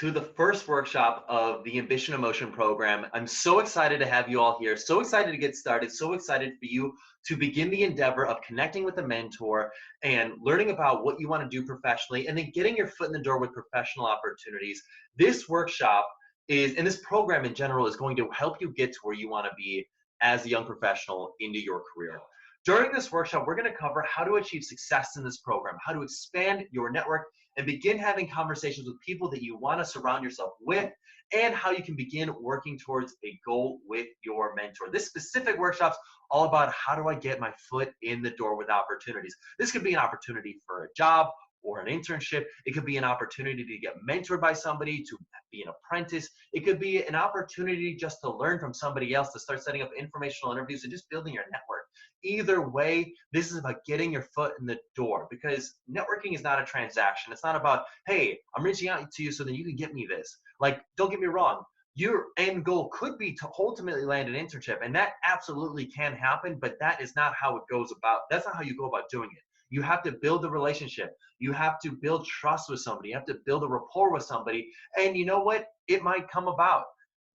to the first workshop of the Ambition Emotion program. I'm so excited to have you all here, so excited to get started, so excited for you to begin the endeavor of connecting with a mentor and learning about what you want to do professionally and then getting your foot in the door with professional opportunities. This workshop and this program in general is going to help you get to where you want to be as a young professional into your career. During this workshop, we're going to cover how to achieve success in this program, how to expand your network and begin having conversations with people that you want to surround yourself with, and how you can begin working towards a goal with your mentor. This specific workshop's all about how do I get my foot in the door with opportunities. This could be an opportunity for a job or an internship. It could be an opportunity to get mentored by somebody, to be an apprentice. It could be an opportunity just to learn from somebody else, to start setting up informational interviews and just building your network. Either way, this is about getting your foot in the door, because networking is not a transaction. It's not about, hey, I'm reaching out to you so that you can get me this. Like, don't get me wrong. Your end goal could be to ultimately land an internship, and that absolutely can happen, but that is not how it goes about. That's not how you go about doing it. You have to build a relationship. You have to build trust with somebody. You have to build a rapport with somebody. And you know what? It might come about.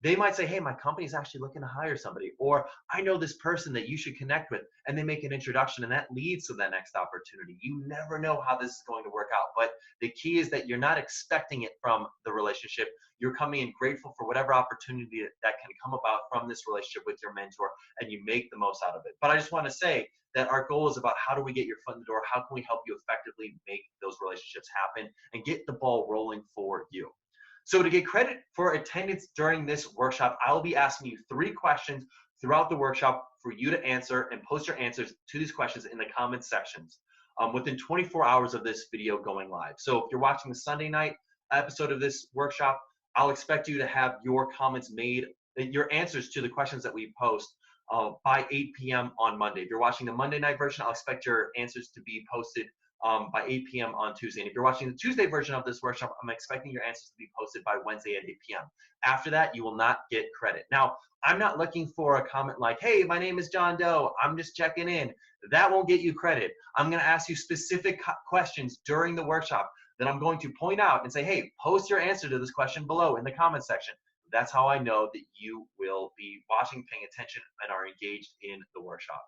They might say, hey, my company's actually looking to hire somebody, or I know this person that you should connect with, and they make an introduction, and that leads to that next opportunity. You never know how this is going to work out, but the key is that you're not expecting it from the relationship. You're coming in grateful for whatever opportunity that can come about from this relationship with your mentor, and you make the most out of it. But I just want to say that our goal is about how do we get your foot in the door? How can we help you effectively make those relationships happen and get the ball rolling for you? So to get credit for attendance during this workshop, I'll be asking you 3 questions throughout the workshop for you to answer, and post your answers to these questions in the comments sections within 24 hours of this video going live. So if you're watching the Sunday night episode of this workshop, I'll expect you to have your comments made, your answers to the questions that we post by 8 p.m. on Monday. If you're watching the Monday night version, I'll expect your answers to be posted by 8 p.m. on Tuesday. And if you're watching the Tuesday version of this workshop, I'm expecting your answers to be posted by Wednesday at 8 p.m. After that, you will not get credit. Now, I'm not looking for a comment like, hey, my name is John Doe, I'm just checking in. That won't get you credit. I'm going to ask you specific questions during the workshop that I'm going to point out and say, hey, post your answer to this question below in the comment section. That's how I know that you will be watching, paying attention, and are engaged in the workshop.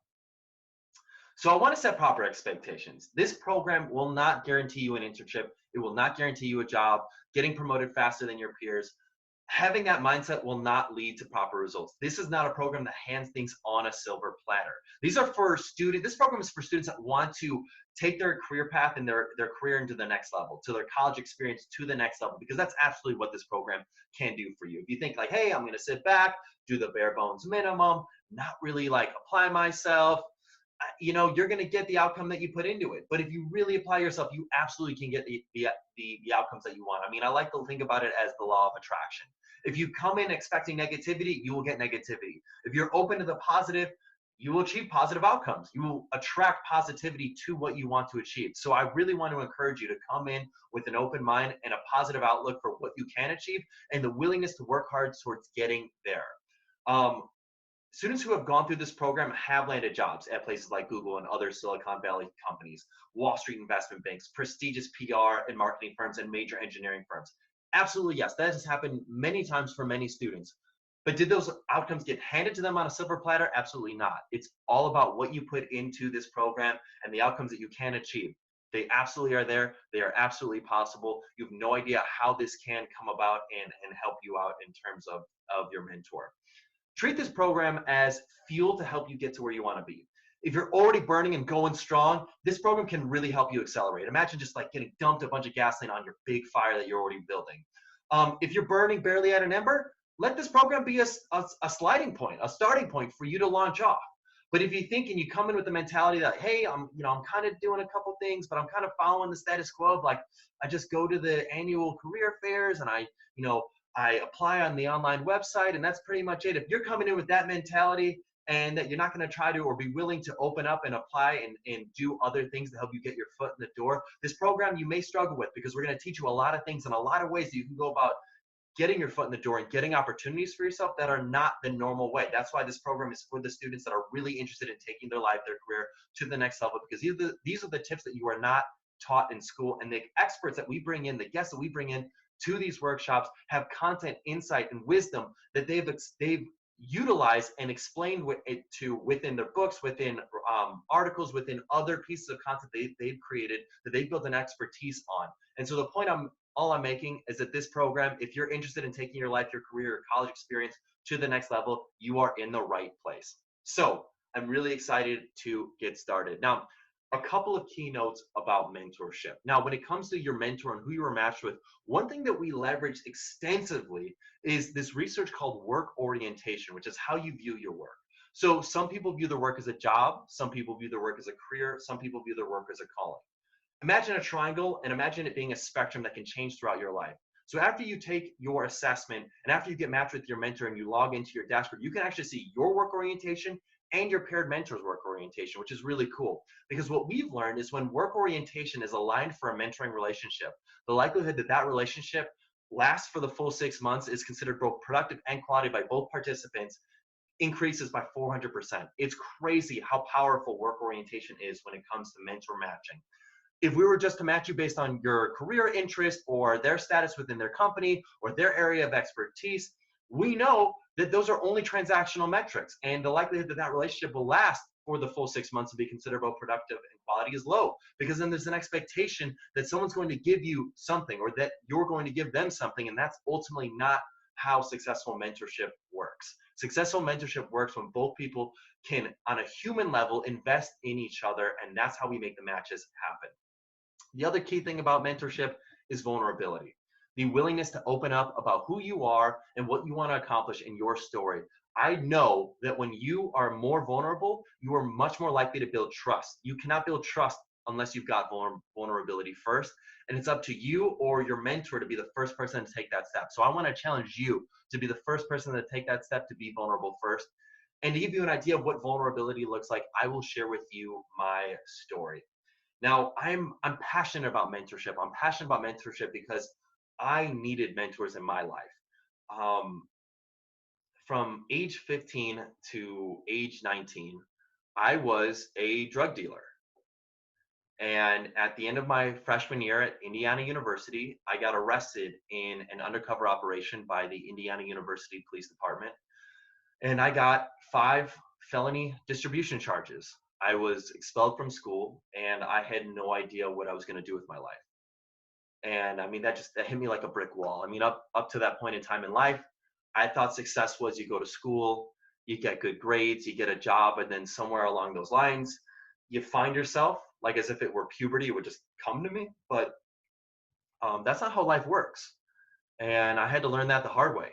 So I want to set proper expectations. This program will not guarantee you an internship. It will not guarantee you a job, getting promoted faster than your peers. Having that mindset will not lead to proper results. This is not a program that hands things on a silver platter. These are for students. This program is for students that want to take their career path and their career into the next level, to their college experience to the next level, because that's absolutely what this program can do for you. If you think like, hey, I'm going to sit back, do the bare bones minimum, not really like apply myself, you know, you're going to get the outcome that you put into it. But if you really apply yourself, you absolutely can get the outcomes that you want. I mean, I like to think about it as the law of attraction. If you come in expecting negativity, you will get negativity. If you're open to the positive, you will achieve positive outcomes. You will attract positivity to what you want to achieve. So I really want to encourage you to come in with an open mind and a positive outlook for what you can achieve, and the willingness to work hard towards getting there. Students who have gone through this program have landed jobs at places like Google and other Silicon Valley companies, Wall Street investment banks, prestigious PR and marketing firms, and major engineering firms. Absolutely, yes, that has happened many times for many students. But did those outcomes get handed to them on a silver platter? Absolutely not. It's all about what you put into this program and the outcomes that you can achieve. They absolutely are there. They are absolutely possible. You have no idea how this can come about and help you out in terms of your mentor. Treat this program as fuel to help you get to where you want to be. If you're already burning and going strong, this program can really help you accelerate. Imagine just like getting dumped a bunch of gasoline on your big fire that you're already building. If you're burning barely at an ember, let this program be a sliding point, a starting point for you to launch off. But if you think and you come in with the mentality that, hey, I'm kind of doing a couple things, but I'm kind of following the status quo of like, I just go to the annual career fairs and I apply on the online website and that's pretty much it. If you're coming in with that mentality and that you're not going to try to or be willing to open up and apply and do other things to help you get your foot in the door, this program you may struggle with, because we're going to teach you a lot of things and a lot of ways that you can go about getting your foot in the door and getting opportunities for yourself that are not the normal way. That's why this program is for the students that are really interested in taking their life, their career to the next level, because these are the tips that you are not taught in school, and the experts that we bring in, the guests that we bring in to these workshops have content, insight, and wisdom that they've utilized and explained it to within their books, within articles, within other pieces of content they've created that they've built an expertise on. And so the point all I'm making is that this program, if you're interested in taking your life, your career, your college experience to the next level, you are in the right place. So I'm really excited to get started. Now, a couple of keynotes about mentorship. Now, when it comes to your mentor and who you were matched with, one thing that we leverage extensively is this research called work orientation, which is how you view your work. So some people view their work as a job, some people view their work as a career, some people view their work as a calling. Imagine a triangle and imagine it being a spectrum that can change throughout your life. So after you take your assessment and after you get matched with your mentor and you log into your dashboard, you can actually see your work orientation and your paired mentor's work orientation, which is really cool. Because what we've learned is when work orientation is aligned for a mentoring relationship, the likelihood that that relationship lasts for the full 6 months is considered both productive and quality by both participants increases by 400%. It's crazy how powerful work orientation is when it comes to mentor matching. If we were just to match you based on your career interest or their status within their company or their area of expertise, we know that those are only transactional metrics, and the likelihood that that relationship will last for the full 6 months and be considered both productive and quality is low, because then there's an expectation that someone's going to give you something or that you're going to give them something, and that's ultimately not how successful mentorship works. Successful mentorship works when both people can, on a human level, invest in each other, and that's how we make the matches happen. The other key thing about mentorship is vulnerability. The willingness to open up about who you are and what you want to accomplish in your story. I know that when you are more vulnerable, you are much more likely to build trust. You cannot build trust unless you've got vulnerability first. And it's up to you or your mentor to be the first person to take that step. So I want to challenge you to be the first person to take that step, to be vulnerable first. And to give you an idea of what vulnerability looks like, I will share with you my story. Now, I'm passionate about mentorship. I'm passionate about mentorship because I needed mentors in my life. From age 15 to age 19, I was a drug dealer. And at the end of my freshman year at Indiana University, I got arrested in an undercover operation by the Indiana University Police Department. And I got 5 felony distribution charges. I was expelled from school, and I had no idea what I was going to do with my life. And I mean, that hit me like a brick wall. I mean, up to that point in time in life, I thought success was you go to school, you get good grades, you get a job, and then somewhere along those lines, you find yourself, like as if it were puberty, it would just come to me. But that's not how life works. And I had to learn that the hard way.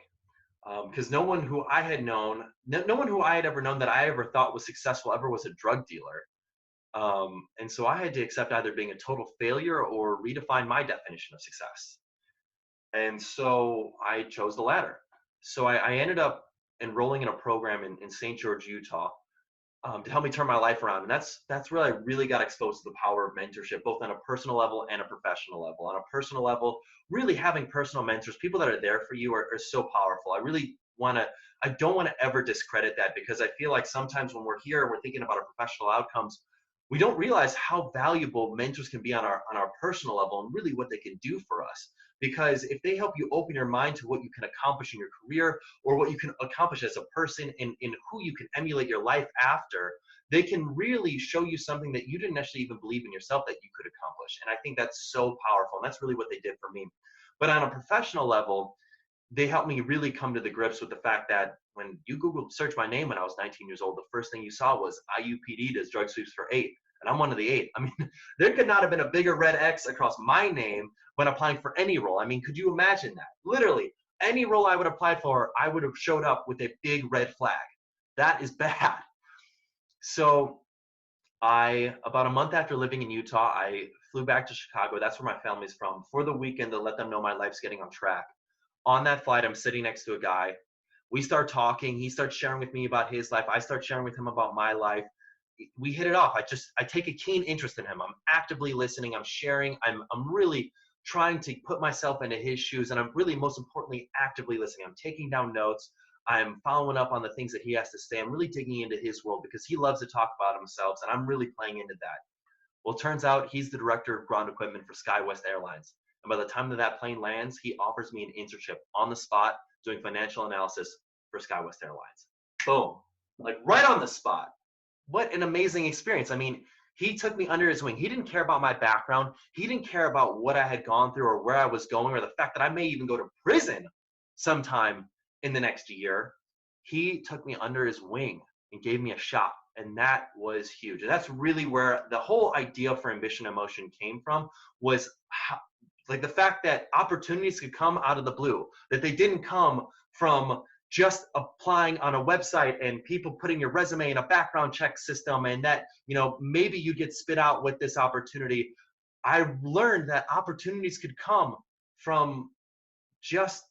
Because no one who I had known, no one who I had ever known that I ever thought was successful ever was a drug dealer. And so I had to accept either being a total failure or redefine my definition of success. And so I chose the latter. So I ended up enrolling in a program in St. George, Utah, to help me turn my life around. And that's where I really got exposed to the power of mentorship, both on a personal level and a professional level. On a personal level, really having personal mentors, people that are there for you, are so powerful. I don't want to ever discredit that, because I feel like sometimes when we're here, we're thinking about our professional outcomes, we don't realize how valuable mentors can be on our personal level and really what they can do for us. Because if they help you open your mind to what you can accomplish in your career or what you can accomplish as a person and in who you can emulate your life after, they can really show you something that you didn't actually even believe in yourself that you could accomplish. And I think that's so powerful. And that's really what they did for me. But on a professional level, they helped me really come to the grips with the fact that when you Google search my name when I was 19 years old, the first thing you saw was IUPD does drug sweeps for 8. And I'm one of the 8. I mean, there could not have been a bigger red X across my name when applying for any role. I mean, could you imagine that? Literally, any role I would apply for, I would have showed up with a big red flag. That is bad. So about a month after living in Utah, I flew back to Chicago. That's where my family's from, for the weekend to let them know my life's getting on track. On that flight, I'm sitting next to a guy. We start talking. He starts sharing with me about his life. I start sharing with him about my life. We hit it off. I take a keen interest in him. I'm actively listening. I'm sharing. I'm really trying to put myself into his shoes. And I'm really, most importantly, actively listening. I'm taking down notes. I'm following up on the things that he has to say. I'm really digging into his world because he loves to talk about himself. And I'm really playing into that. Well, it turns out he's the director of ground equipment for SkyWest Airlines. And by the time that that plane lands, he offers me an internship on the spot doing financial analysis for SkyWest Airlines. Boom. Like right on the spot. What an amazing experience. I mean, he took me under his wing. He didn't care about my background. He didn't care about what I had gone through or where I was going or the fact that I may even go to prison sometime in the next year. He took me under his wing and gave me a shot. And that was huge. And that's really where the whole idea for Ambition in Motion came from, was like the fact that opportunities could come out of the blue, that they didn't come from just applying on a website and people putting your resume in a background check system, and that, you know, maybe you get spit out with this opportunity. I learned that opportunities could come from just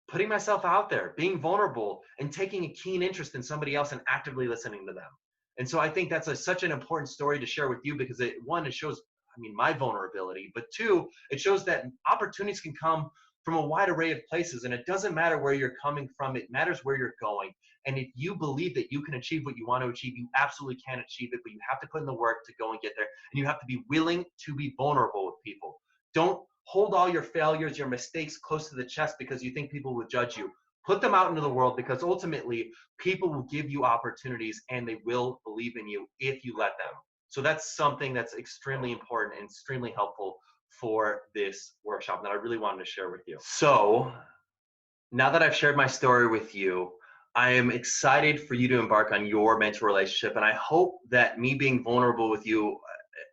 putting myself out there, being vulnerable, and taking a keen interest in somebody else and actively listening to them. And so I think that's such an important story to share with you, because it shows, I mean, my vulnerability, but two, it shows that opportunities can come from a wide array of places, and it doesn't matter where you're coming from, it matters where you're going. And if you believe that you can achieve what you want to achieve, you absolutely can achieve it, but you have to put in the work to go and get there, and you have to be willing to be vulnerable with people. Don't hold all your failures, your mistakes close to the chest because you think people will judge you. Put them out into the world, because ultimately people will give you opportunities and they will believe in you if you let them. So that's something that's extremely important and extremely helpful for this workshop that I really wanted to share with you. So now that I've shared my story with you, I am excited for you to embark on your mentor relationship. And I hope that me being vulnerable with you,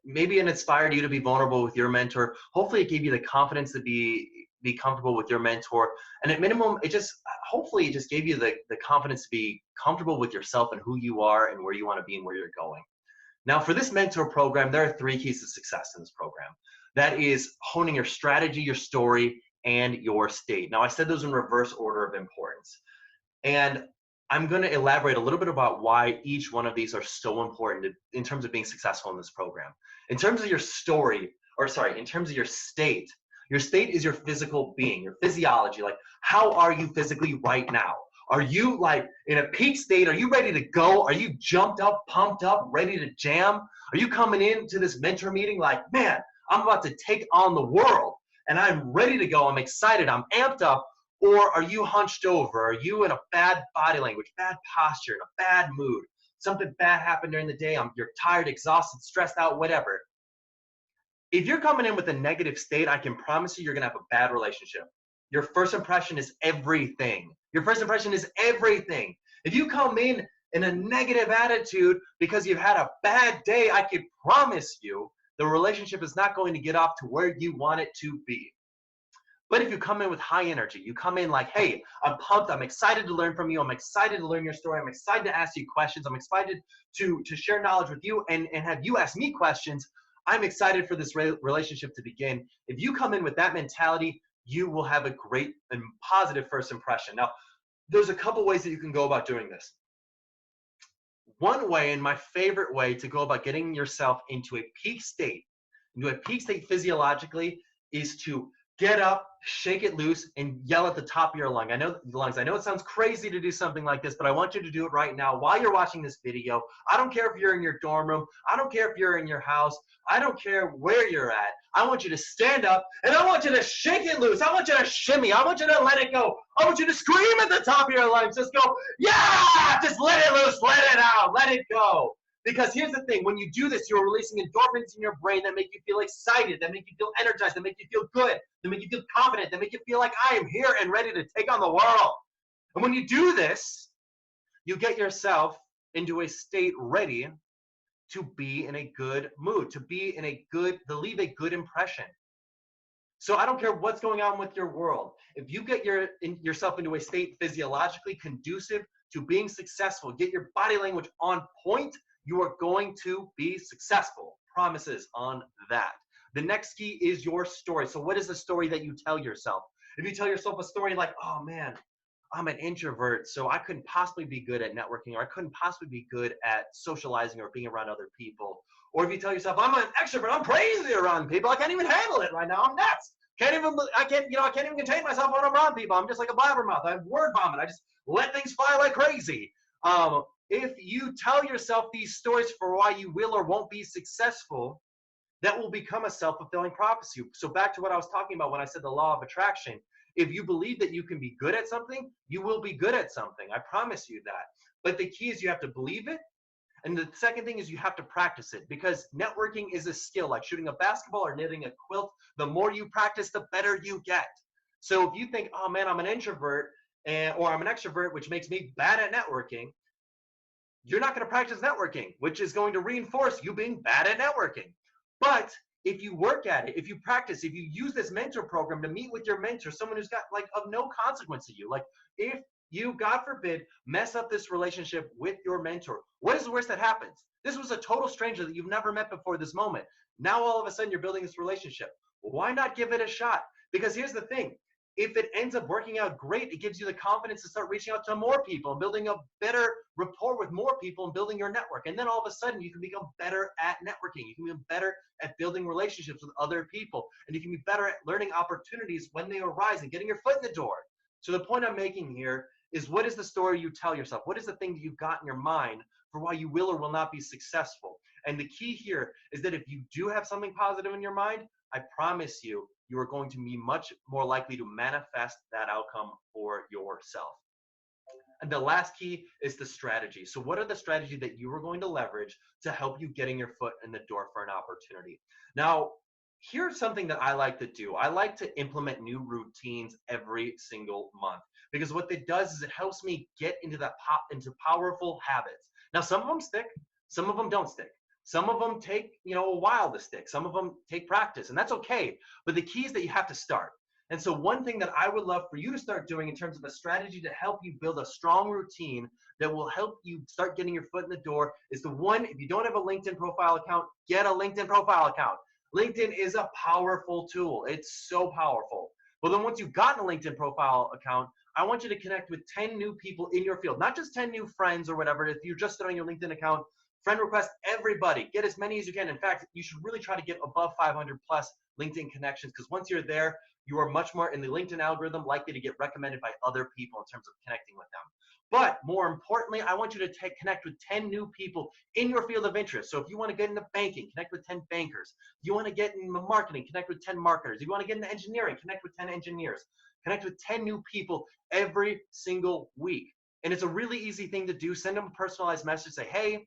maybe it inspired you to be vulnerable with your mentor. Hopefully it gave you the confidence to be comfortable with your mentor. And at minimum, hopefully it just gave you the confidence to be comfortable with yourself and who you are and where you want to be and where you're going. Now, for this mentor program, there are 3 keys to success in this program. That is honing your strategy, your story, and your state. Now, I said those in reverse order of importance. And I'm going to elaborate a little bit about why each one of these are so important in terms of being successful in this program. In terms of your story, in terms of your state is your physical being, your physiology. Like, how are you physically right now? Are you like in a peak state? Are you ready to go? Are you jumped up, pumped up, ready to jam? Are you coming into this mentor meeting like, man, I'm about to take on the world and I'm ready to go. I'm excited. I'm amped up. Or are you hunched over? Are you in a bad body language, bad posture, in a bad mood? Something bad happened during the day. You're tired, exhausted, stressed out, whatever. If you're coming in with a negative state, I can promise you you're going to have a bad relationship. Your first impression is everything. Your first impression is everything. If you come in a negative attitude because you've had a bad day, I can promise you the relationship is not going to get off to where you want it to be. But if you come in with high energy, you come in like, hey, I'm pumped, I'm excited to learn from you, I'm excited to learn your story, I'm excited to ask you questions, I'm excited to share knowledge with you and have you ask me questions, I'm excited for this relationship to begin. If you come in with that mentality, you will have a great and positive first impression. Now, there's a couple ways that you can go about doing this. One way, and my favorite way to go about getting yourself into a peak state physiologically, is to get up, shake it loose, and yell at the top of your lungs. I know it sounds crazy to do something like this, but I want you to do it right now while you're watching this video. I don't care if you're in your dorm room. I don't care if you're in your house. I don't care where you're at. I want you to stand up, and I want you to shake it loose. I want you to shimmy. I want you to let it go. I want you to scream at the top of your lungs. Just go, yeah! Just let it loose. Let it out. Let it go. Because here's the thing, when you do this, you're releasing endorphins in your brain that make you feel excited, that make you feel energized, that make you feel good, that make you feel confident, that make you feel like I am here and ready to take on the world. And when you do this, you get yourself into a state ready to be in a good mood, to leave a good impression. So I don't care what's going on with your world. If you get yourself into a state physiologically conducive to being successful, get your body language on point, you are going to be successful. Promises on that. The next key is your story. So what is the story that you tell yourself? If you tell yourself a story like, oh man, I'm an introvert, so I couldn't possibly be good at networking, or I couldn't possibly be good at socializing or being around other people. Or if you tell yourself, I'm an extrovert, I'm crazy around people, I can't even handle it right now, I'm nuts. I can't even contain myself when I'm around people. I'm just like a blabbermouth. I have word vomit. I just let things fly like crazy. If you tell yourself these stories for why you will or won't be successful, that will become a self-fulfilling prophecy. So back to what I was talking about when I said the law of attraction. If you believe that you can be good at something, you will be good at something. I promise you that. But the key is you have to believe it. And the second thing is you have to practice it, because networking is a skill like shooting a basketball or knitting a quilt. The more you practice, the better you get. So if you think, oh man, I'm an introvert or I'm an extrovert, which makes me bad at networking, you're not going to practice networking, which is going to reinforce you being bad at networking. But if you work at it, if you practice, if you use this mentor program to meet with your mentor, someone who's got like of no consequence to you, like if you, God forbid, mess up this relationship with your mentor, what is the worst that happens? This was a total stranger that you've never met before this moment. Now all of a sudden you're building this relationship. Why not give it a shot? Because here's the thing. If it ends up working out great, it gives you the confidence to start reaching out to more people and building a better rapport with more people and building your network. And then all of a sudden you can become better at networking. You can be better at building relationships with other people. And you can be better at learning opportunities when they arise and getting your foot in the door. So the point I'm making here is, what is the story you tell yourself? What is the thing that you've got in your mind for why you will or will not be successful? And the key here is that if you do have something positive in your mind, I promise you, you are going to be much more likely to manifest that outcome for yourself. And the last key is the strategy. So what are the strategies that you are going to leverage to help you getting your foot in the door for an opportunity? Now, here's something that I like to do. I like to implement new routines every single month, because what it does is it helps me get into into powerful habits. Now, some of them stick, some of them don't stick. Some of them take, a while to stick. Some of them take practice, and that's okay. But the key is that you have to start. And so one thing that I would love for you to start doing in terms of a strategy to help you build a strong routine that will help you start getting your foot in the door is the one, if you don't have a LinkedIn profile account, get a LinkedIn profile account. LinkedIn is a powerful tool. It's so powerful. Well, then once you've gotten a LinkedIn profile account, I want you to connect with 10 new people in your field, not just 10 new friends or whatever. If you're just starting your LinkedIn account, friend request everybody. Get as many as you can. In fact, you should really try to get above 500 plus LinkedIn connections, because once you're there, you are much more in the LinkedIn algorithm likely to get recommended by other people in terms of connecting with them. But more importantly, I want you to connect with 10 new people in your field of interest. So if you want to get into banking, connect with 10 bankers. If you want to get into marketing, connect with 10 marketers. If you want to get into engineering, connect with 10 engineers. Connect with 10 new people every single week. And it's a really easy thing to do. Send them a personalized message. Say, hey,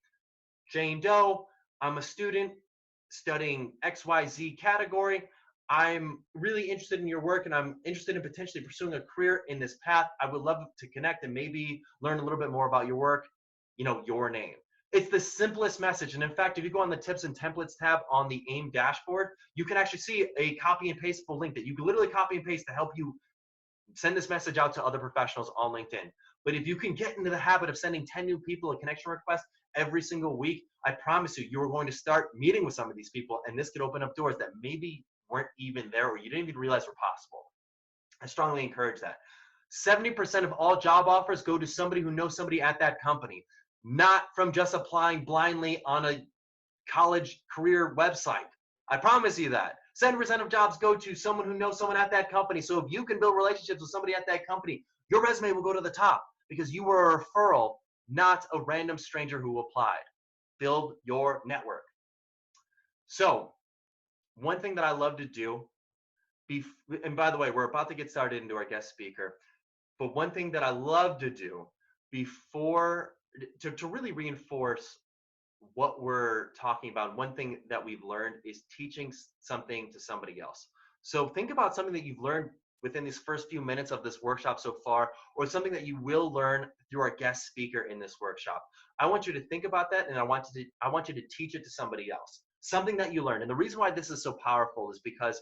Jane Doe, I'm a student studying XYZ category. I'm really interested in your work, and I'm interested in potentially pursuing a career in this path. I would love to connect and maybe learn a little bit more about your work, your name. It's the simplest message. And in fact, if you go on the tips and templates tab on the AIM dashboard, you can actually see a copy and pastable link that you can literally copy and paste to help you send this message out to other professionals on LinkedIn. But if you can get into the habit of sending 10 new people a connection request every single week, I promise you, you are going to start meeting with some of these people, and this could open up doors that maybe weren't even there or you didn't even realize were possible. I strongly encourage that. 70% of all job offers go to somebody who knows somebody at that company, not from just applying blindly on a college career website. I promise you that. 70% of jobs go to someone who knows someone at that company. So if you can build relationships with somebody at that company, your resume will go to the top because you were a referral, not a random stranger who applied. Build your network. So one thing that I love to do, and by the way, we're about to get started into our guest speaker, but one thing that I love to do before, to really reinforce what we're talking about, one thing that we've learned is teaching something to somebody else. So think about something that you've learned within these first few minutes of this workshop so far, or something that you will learn through our guest speaker in this workshop. I want you to think about that, and I want you to teach it to somebody else, something that you learned. And the reason why this is so powerful is because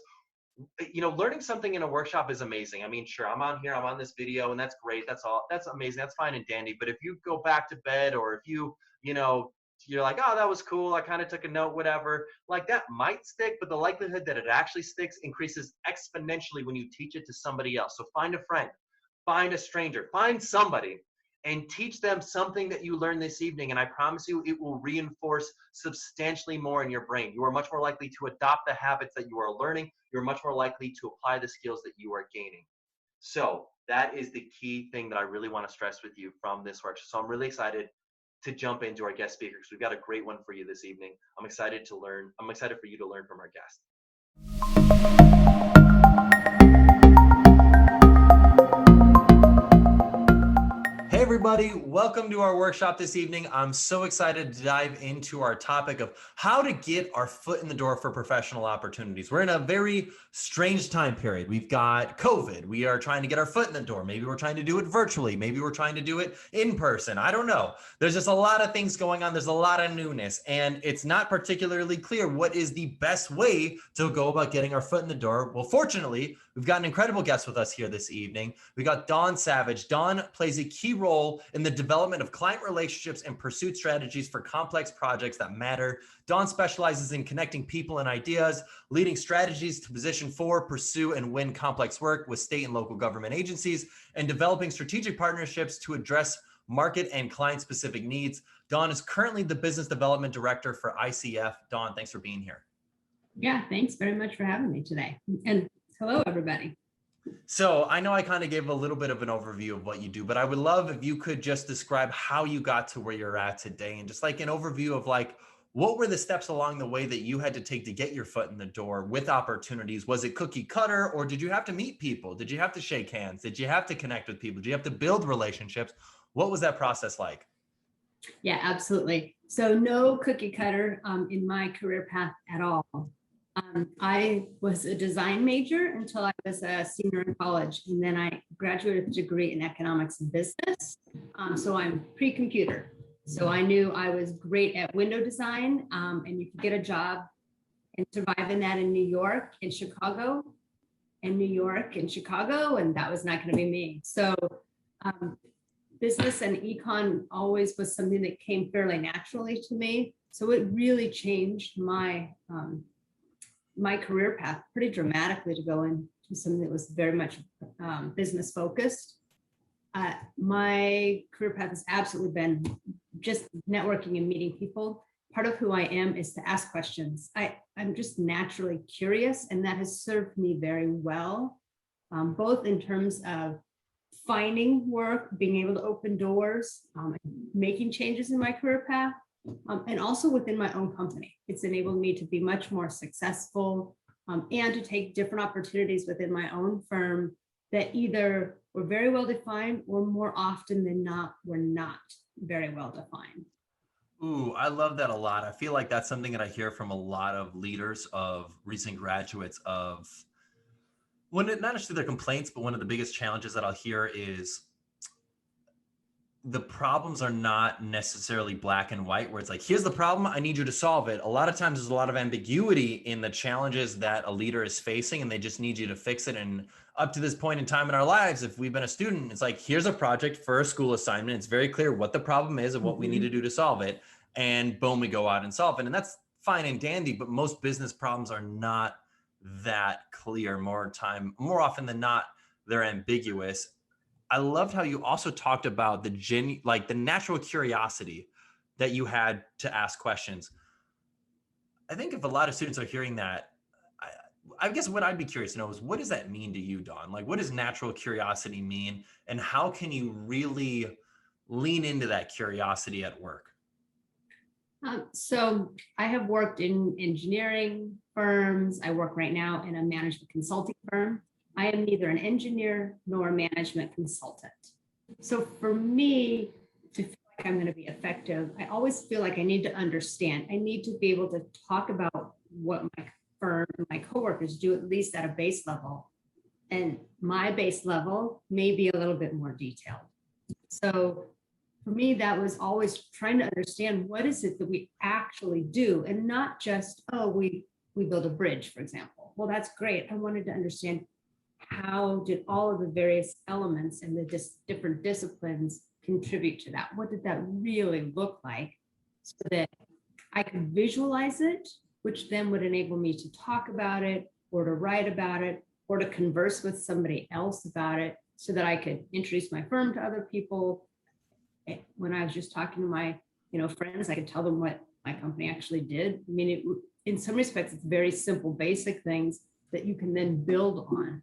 learning something in a workshop is amazing. I mean, sure, I'm on here, I'm on this video, and that's great. That's all. That's amazing. That's fine and dandy. But if you go back to bed, or if you're like, oh, that was cool, I kind of took a note, whatever, like that might stick, but the likelihood that it actually sticks increases exponentially when you teach it to somebody else. So find a friend, find a stranger, find somebody, and teach them something that you learned this evening. And I promise you, it will reinforce substantially more in your brain. You are much more likely to adopt the habits that you are learning. You're much more likely to apply the skills that you are gaining. So that is the key thing that I really want to stress with you from this workshop. So I'm really excited to jump into our guest speakers. We've got a great one for you this evening. I'm excited for you to learn from our guest. Hey everybody, welcome to our workshop this evening. I'm so excited to dive into our topic of how to get our foot in the door for professional opportunities. We're in a very strange time period. We've got COVID. We are trying to get our foot in the door. Maybe we're trying to do it virtually. Maybe we're trying to do it in person. I don't know. There's just a lot of things going on. There's a lot of newness, and it's not particularly clear what is the best way to go about getting our foot in the door. Well, fortunately, we've got an incredible guest with us here this evening. We got Dawn Savage. Dawn plays a key role in the development of client relationships and pursuit strategies for complex projects that matter. Dawn specializes in connecting people and ideas, leading strategies to position for, pursue, and win complex work with state and local government agencies, and developing strategic partnerships to address market and client-specific needs. Dawn is currently the Business Development Director for ICF. Dawn, thanks for being here. Yeah, thanks very much for having me today. And hello, everybody. So I know I kind of gave a little bit of an overview of what you do, but I would love if you could just describe how you got to where you're at today, and just like an overview of like, what were the steps along the way that you had to take to get your foot in the door with opportunities? Was it cookie cutter, or did you have to meet people? Did you have to shake hands? Did you have to connect with people? Did you have to build relationships? What was that process like? Yeah, absolutely. So no cookie cutter in my career path at all. I was a design major until I was a senior in college, and then I graduated with a degree in economics and business. So I'm pre-computer. So I knew I was great at window design, and you could get a job and survive in that in New York, in Chicago, and New York, and Chicago, and that was not going to be me. So business and econ always was something that came fairly naturally to me. So it really changed my my career path pretty dramatically to go into something that was very much business focused. My career path has absolutely been just networking and meeting people. Part of who I am is to ask questions. I'm just naturally curious, and that has served me very well, both in terms of finding work, being able to open doors, making changes in my career path, and also within my own company. It's enabled me to be much more successful and to take different opportunities within my own firm that either were very well defined or more often than not were not very well defined. Ooh, I love that a lot. I feel like that's something that I hear from a lot of leaders, of recent graduates, of not necessarily their complaints, but one of the biggest challenges that I'll hear is the problems are not necessarily black and white, where it's like, here's the problem, I need you to solve it. A lot of times there's a lot of ambiguity in the challenges that a leader is facing, and they just need you to fix it. And up to this point in time in our lives, if we've been a student, it's like, here's a project for a school assignment. It's very clear what the problem is and what we need to do to solve it. And boom, we go out and solve it. And that's fine and dandy, but most business problems are not that clear. More often than not, they're ambiguous. I loved how you also talked about the natural curiosity that you had to ask questions. I think if a lot of students are hearing that, I guess what I'd be curious to know is, what does that mean to you, Dawn? Like, what does natural curiosity mean, and how can you really lean into that curiosity at work? So I have worked in engineering firms. I work right now in a management consulting firm. I am neither an engineer nor a management consultant. So for me to feel like I'm going to be effective, I always feel like I need to understand. I need to be able to talk about what my firm and my coworkers do, at least at a base level. And my base level may be a little bit more detailed. So for me, that was always trying to understand, what is it that we actually do, and not just, oh, we build a bridge, for example. Well, that's great. I wanted to understand, how did all of the various elements and the different disciplines contribute to that? What did that really look like, so that I could visualize it, which then would enable me to talk about it, or to write about it, or to converse with somebody else about it, so that I could introduce my firm to other people. When I was just talking to my friends, I could tell them what my company actually did. I mean, in some respects, it's very simple, basic things that you can then build on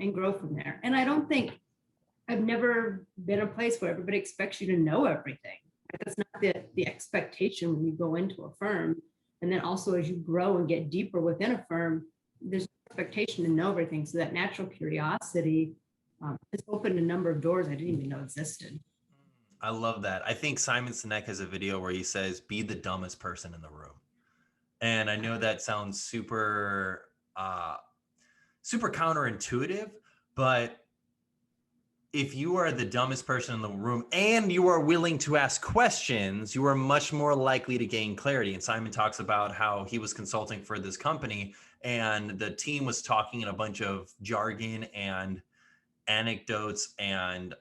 and grow from there. And I've never been a place where everybody expects you to know everything. That's not the expectation when you go into a firm. And then also as you grow and get deeper within a firm, there's an expectation to know everything. So that natural curiosity has opened a number of doors I didn't even know existed. I love that. I think Simon Sinek has a video where he says, be the dumbest person in the room. And I know that sounds super counterintuitive, but if you are the dumbest person in the room and you are willing to ask questions, you are much more likely to gain clarity. And Simon talks about how he was consulting for this company and the team was talking in a bunch of jargon and anecdotes and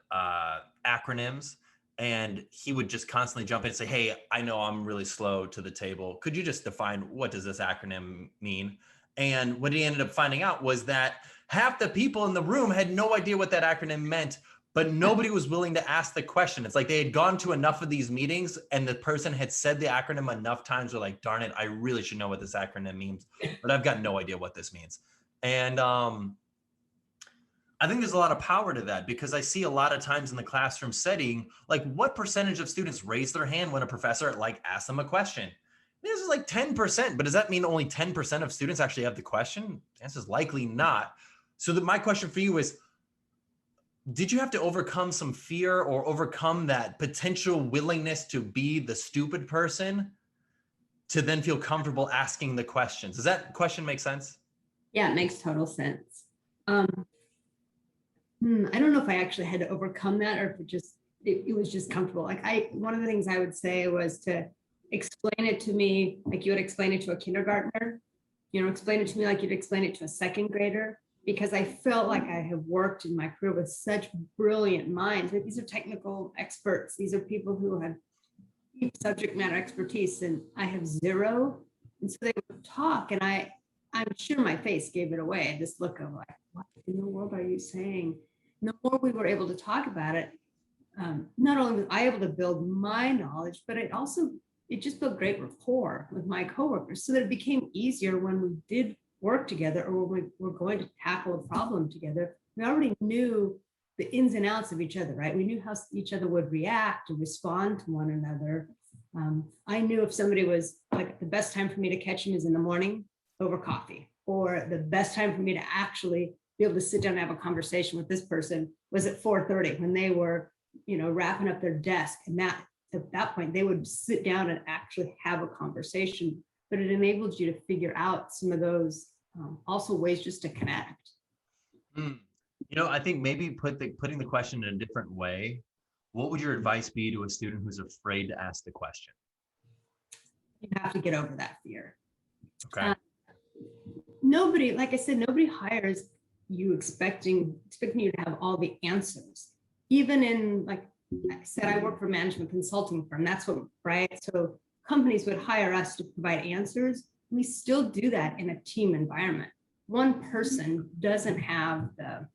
acronyms. And he would just constantly jump in and say, hey, I know I'm really slow to the table. Could you just define what does this acronym mean? And what he ended up finding out was that half the people in the room had no idea what that acronym meant, but nobody was willing to ask the question. It's like they had gone to enough of these meetings and the person had said the acronym enough times. They're like, darn it, I really should know what this acronym means, but I've got no idea what this means. And I think there's a lot of power to that because I see a lot of times in the classroom setting, like what percentage of students raise their hand when a professor like asks them a question? This is like 10%, but does that mean only 10% of students actually have the question? The answer is likely not. So my question for you is, did you have to overcome some fear or overcome that potential willingness to be the stupid person to then feel comfortable asking the questions? Does that question make sense? Yeah, it makes total sense. I don't know if I actually had to overcome that or if it was just comfortable. Like one of the things I would say was to explain it to me like you would explain it to a kindergartner, explain it to me like you'd explain it to a second grader, because I felt like I have worked in my career with such brilliant minds. These are technical experts. These are people who have deep subject matter expertise and I have zero. And so they would talk and I'm sure my face gave it away. This look of like, what in the world are you saying? And the more we were able to talk about it, not only was I able to build my knowledge, but it just built great rapport with my coworkers so that it became easier when we did work together or when we were going to tackle a problem together. We already knew the ins and outs of each other, right? We knew how each other would react and respond to one another. I knew if somebody was like, the best time for me to catch him is in the morning over coffee, or the best time for me to actually be able to sit down and have a conversation with this person was at 4:30 when they were, wrapping up their desk. And at that point, they would sit down and actually have a conversation, but it enabled you to figure out some of those also ways just to connect. I think maybe putting the question in a different way, what would your advice be to a student who's afraid to ask the question? You have to get over that fear. Okay. Nobody, like I said, nobody hires you expecting you to have all the answers. Even in, like I said, I work for a management consulting firm. That's what, right? So companies would hire us to provide answers. We still do that in a team environment. One person doesn't have the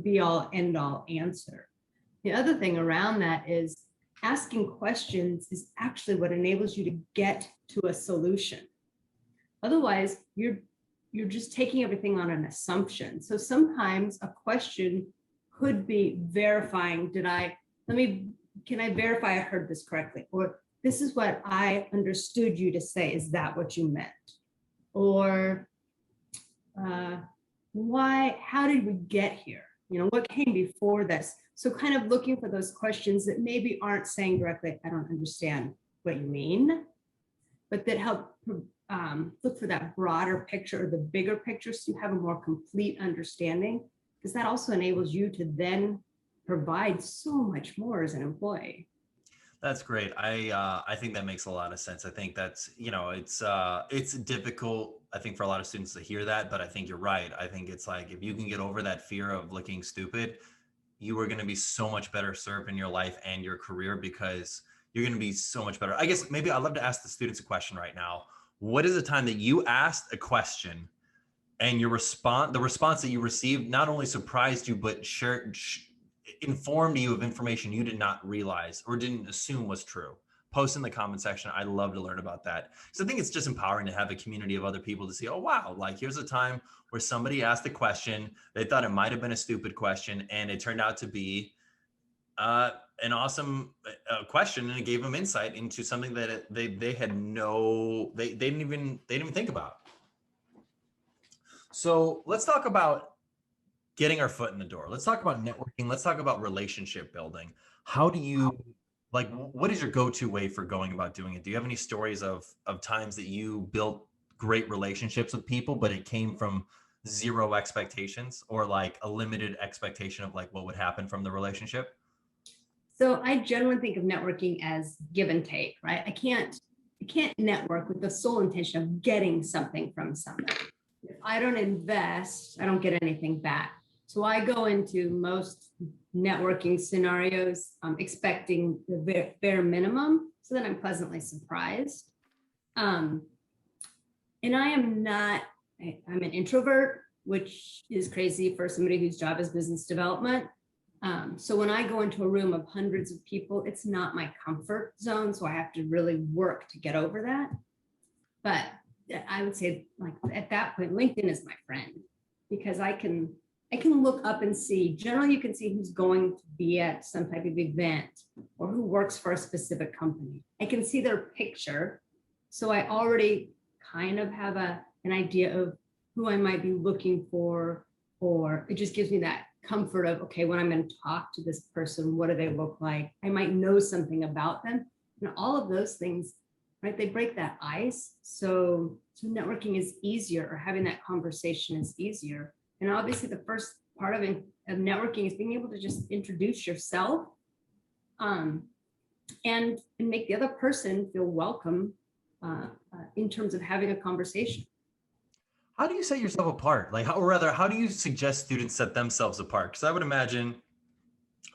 be all end all answer. The other thing around that is asking questions is actually what enables you to get to a solution. Otherwise, you're just taking everything on an assumption. So sometimes a question could be verifying, can I verify I heard this correctly? Or this is what I understood you to say. Is that what you meant? Or how did we get here? What came before this? So kind of looking for those questions that maybe aren't saying directly, I don't understand what you mean, but that help look for that broader picture or the bigger picture so you have a more complete understanding, because that also enables you to then provide so much more as an employee. That's great. I think that makes a lot of sense. I think that's, it's difficult, I think, for a lot of students to hear that, but I think you're right. I think it's like, if you can get over that fear of looking stupid, you are going to be so much better served in your life and your career, because you're going to be so much better. I guess maybe I'd love to ask the students a question right now. What is the time that you asked a question and the response that you received not only surprised you, but informed you of information you did not realize or didn't assume was true? Post in the comment section. I'd love to learn about that. So I think it's just empowering to have a community of other people to see, oh, wow, like here's a time where somebody asked a question. They thought it might've been a stupid question and it turned out to be an awesome question, and it gave them insight into something that they didn't even think about. So let's talk about getting our foot in the door. Let's talk about networking. Let's talk about relationship building. How do you, like, what is your go-to way for going about doing it? Do you have any stories of times that you built great relationships with people, but it came from zero expectations, or like a limited expectation of like what would happen from the relationship? So I generally think of networking as give and take, right? I can't network with the sole intention of getting something from somebody. If I don't invest, I don't get anything back. So I go into most networking scenarios expecting the bare minimum, so that I'm pleasantly surprised. And I'm an introvert, which is crazy for somebody whose job is business development. So when I go into a room of hundreds of people, it's not my comfort zone. So I have to really work to get over that. But I would say, like, at that point, LinkedIn is my friend, because I can look up and see, generally you can see who's going to be at some type of event or who works for a specific company. I can see their picture. So I already kind of have an idea of who I might be looking for, or it just gives me that comfort of, okay, when I'm going to talk to this person, what do they look like? I might know something about them. And all of those things, right, they break that ice. So networking is easier, or having that conversation is easier. And obviously the first part of networking is being able to just introduce yourself and make the other person feel welcome in terms of having a conversation. How do you set yourself apart? Like, how do you suggest students set themselves apart? Because I would imagine,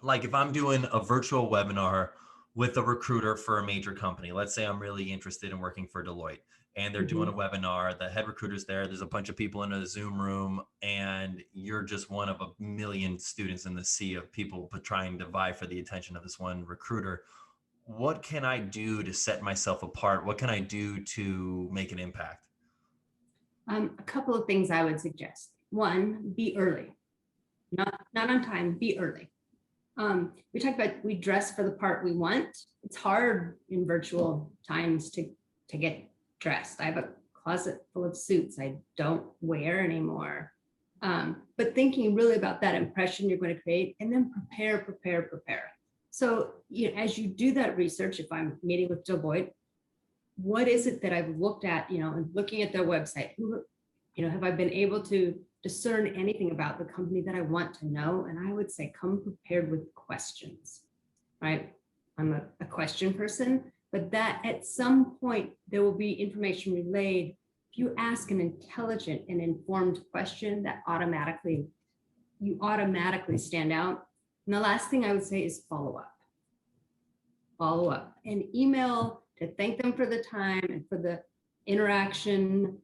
like, if I'm doing a virtual webinar with a recruiter for a major company, let's say I'm really interested in working for Deloitte, and they're doing a webinar, the head recruiter's there's a bunch of people in a Zoom room, and you're just one of a million students in the sea of people trying to vie for the attention of this one recruiter. What can I do to set myself apart? What can I do to make an impact? A couple of things I would suggest. One, be early, not on time, be early. We talked about, we dress for the part we want. It's hard in virtual times to get dressed. I have a closet full of suits I don't wear anymore. But thinking really about that impression you're going to create, and then prepare. So, as you do that research, if I'm meeting with Deloitte, what is it that I've looked at, and looking at their website, have I been able to discern anything about the company that I want to know? And I would say, come prepared with questions, right? I'm a question person, but that at some point there will be information relayed. If you ask an intelligent and informed question, you automatically stand out. And the last thing I would say is follow up and email to thank them for the time and for the interaction.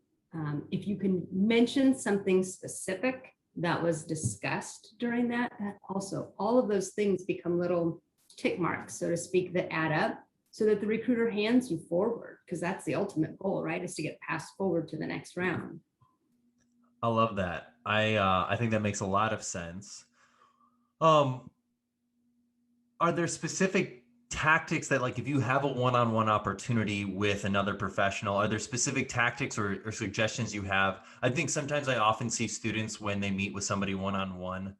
If you can mention something specific that was discussed during that also, all of those things become little tick marks, so to speak, that add up, so that the recruiter hands you forward, because that's the ultimate goal, right? Is to get passed forward to the next round. I love that. I think that makes a lot of sense. Are there specific tactics that, like, if you have a one-on-one opportunity with another professional, are there specific tactics or suggestions you have? I think sometimes I often see students, when they meet with somebody one-on-one,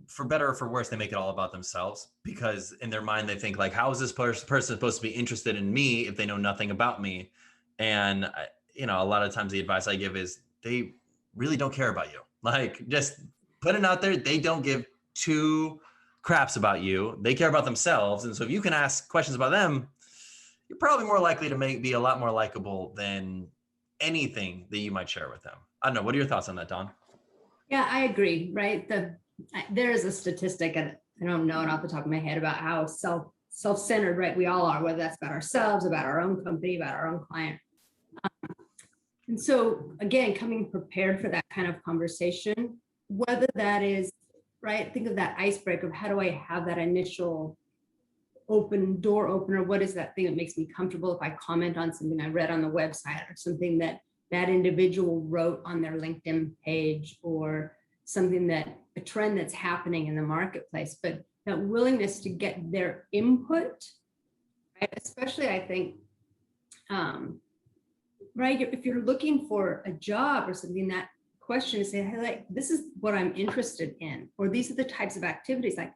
for better or for worse, they make it all about themselves, because in their mind they think, like, how is this person supposed to be interested in me if they know nothing about me? And a lot of times the advice I give is, they really don't care about you. Like, just put it out there. They don't give two craps about you. They care about themselves. And so if you can ask questions about them, you're probably more likely to be a lot more likable than anything that you might share with them. I don't know. What are your thoughts on that, Dawn? Yeah, I agree, right? There is a statistic, and I don't know it off the top of my head, about how self-centered, right, we all are, whether that's about ourselves, about our own company, about our own client. And so again, coming prepared for that kind of conversation, whether that is, right, think of that icebreaker of, how do I have that initial door opener? What is that thing that makes me comfortable if I comment on something I read on the website, or something that individual wrote on their LinkedIn page, or something a trend that's happening in the marketplace? But that willingness to get their input, right? Especially I think, right, if you're looking for a job or something, that question is say, hey, like, this is what I'm interested in, or these are the types of activities. Like,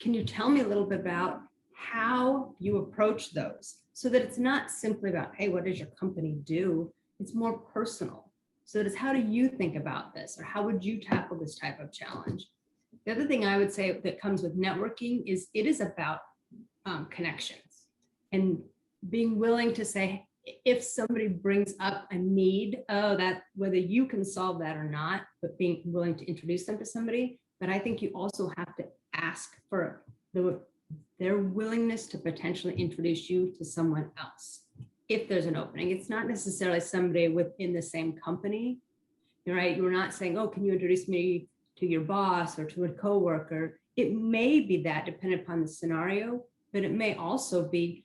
can you tell me a little bit about how you approach those, so that it's not simply about, hey, what does your company do? It's more personal. So that it's, how do you think about this? Or how would you tackle this type of challenge? The other thing I would say that comes with networking is it is about connections, and being willing to say, if somebody brings up a need, that whether you can solve that or not, but being willing to introduce them to somebody. But I think you also have to ask for their willingness to potentially introduce you to someone else if there's an opening. It's not necessarily somebody within the same company, right? You're not saying, oh, can you introduce me to your boss or to a coworker? It may be that, depending upon the scenario, but it may also be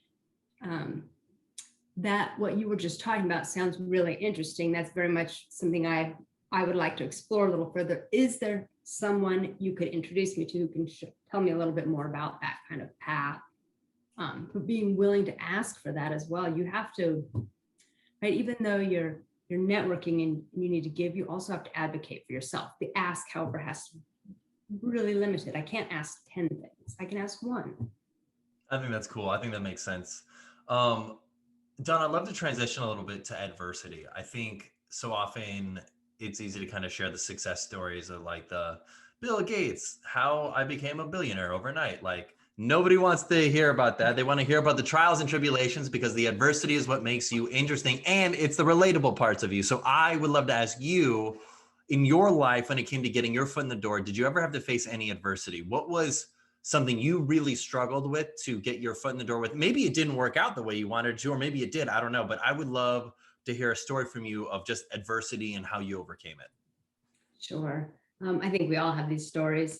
that what you were just talking about sounds really interesting. That's very much something I would like to explore a little further. Is there someone you could introduce me to who can tell me a little bit more about that kind of path? But being willing to ask for that as well. You have to, right? Even though you're networking and you need to give, you also have to advocate for yourself. The ask, however, has to be really limited. I can't ask 10 things. I can ask one. I think that's cool. I think that makes sense. Don, I'd love to transition a little bit to adversity. I think so often it's easy to kind of share the success stories of like the Bill Gates, how I became a billionaire overnight. Like, nobody wants to hear about that. They want to hear about the trials and tribulations, because the adversity is what makes you interesting, and it's the relatable parts of you. So I would love to ask you, in your life, when it came to getting your foot in the door, did you ever have to face any adversity? What was something you really struggled with to get your foot in the door with? Maybe it didn't work out the way you wanted to, or maybe it did, I don't know, but I would love to hear a story from you of just adversity and how you overcame it. Sure. I think we all have these stories.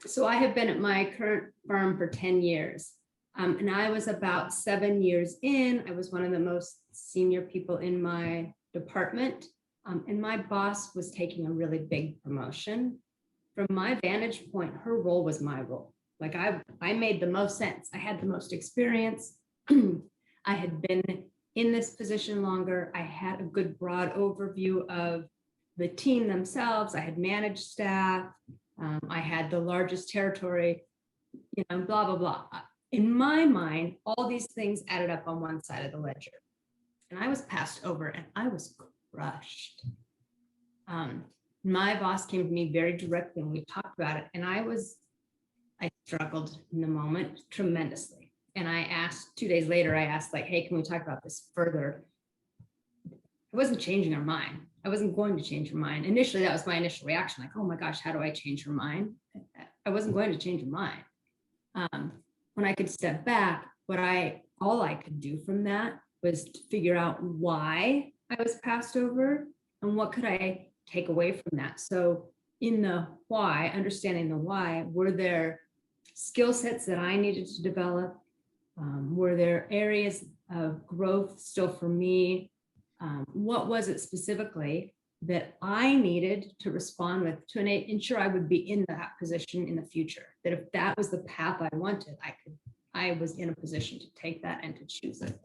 So I have been at my current firm for 10 years. And I was about 7 years in. I was one of the most senior people in my department. And my boss was taking a really big promotion. From my vantage point, her role was my role. Like I made the most sense. I had the most experience. I had been in this position longer. I had a good broad overview of the team themselves. I had managed staff. I had the largest territory, blah, blah, blah. In my mind, all these things added up on one side of the ledger. And I was passed over and I was crushed. My boss came to me very directly and we talked about it. And I struggled in the moment tremendously. And I asked 2 days later, I asked like, hey, can we talk about this further? I wasn't changing her mind. I wasn't going to change her mind. Initially, that was my initial reaction. Like, oh my gosh, how do I change her mind? I wasn't going to change her mind. When I could step back, all I could do from that was to figure out why I was passed over and what could I take away from that. So in the why, understanding the why, were there skill sets that I needed to develop? Were there areas of growth still for me? What was it specifically that I needed to respond with to ensure I would be in that position in the future? That if that was the path I wanted, I was in a position to take that and to choose it.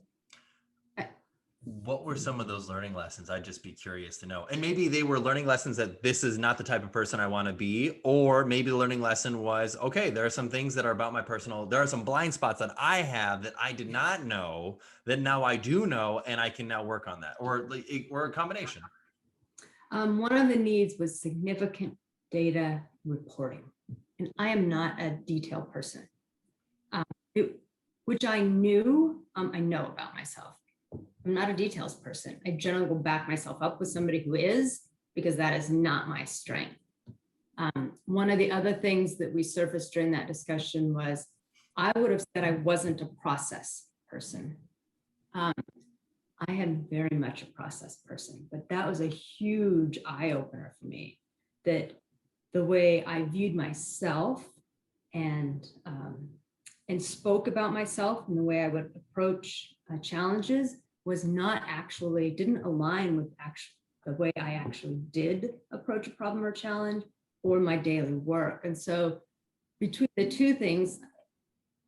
What were some of those learning lessons? I'd just be curious to know. And maybe they were learning lessons that this is not the type of person I want to be, or maybe the learning lesson was, okay, there are some things that are about my there are some blind spots that I have that I did not know that now I do know, and I can now work on that, or a combination. One of the needs was significant data reporting. And I am not a detail person, which I knew, I know about myself. I'm not a details person. I generally will back myself up with somebody who is, because that is not my strength. One of the other things that we surfaced during that discussion was I would have said I wasn't a process person. I am very much a process person, but that was a huge eye opener for me, that the way I viewed myself and spoke about myself and the way I would approach challenges was didn't align with the way I actually did approach a problem or challenge or my daily work. And so between the two things,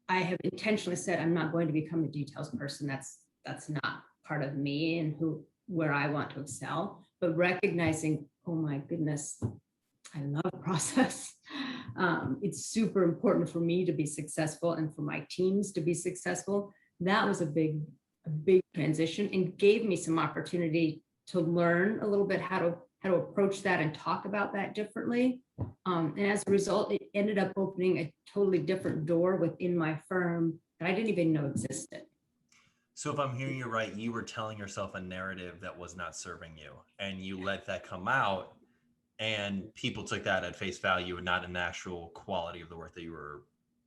I have intentionally said I'm not going to become a details person. That's not part of me and where I want to excel. But recognizing, oh my goodness, I love process. It's super important for me to be successful and for my teams to be successful. That was a big transition and gave me some opportunity to learn a little bit how to approach that and talk about that differently. And as a result, it ended up opening a totally different door within my firm that I didn't even know existed. So if I'm hearing you right, you were telling yourself a narrative that was not serving you, and you let that come out, and people took that at face value and not an actual quality of the work that you were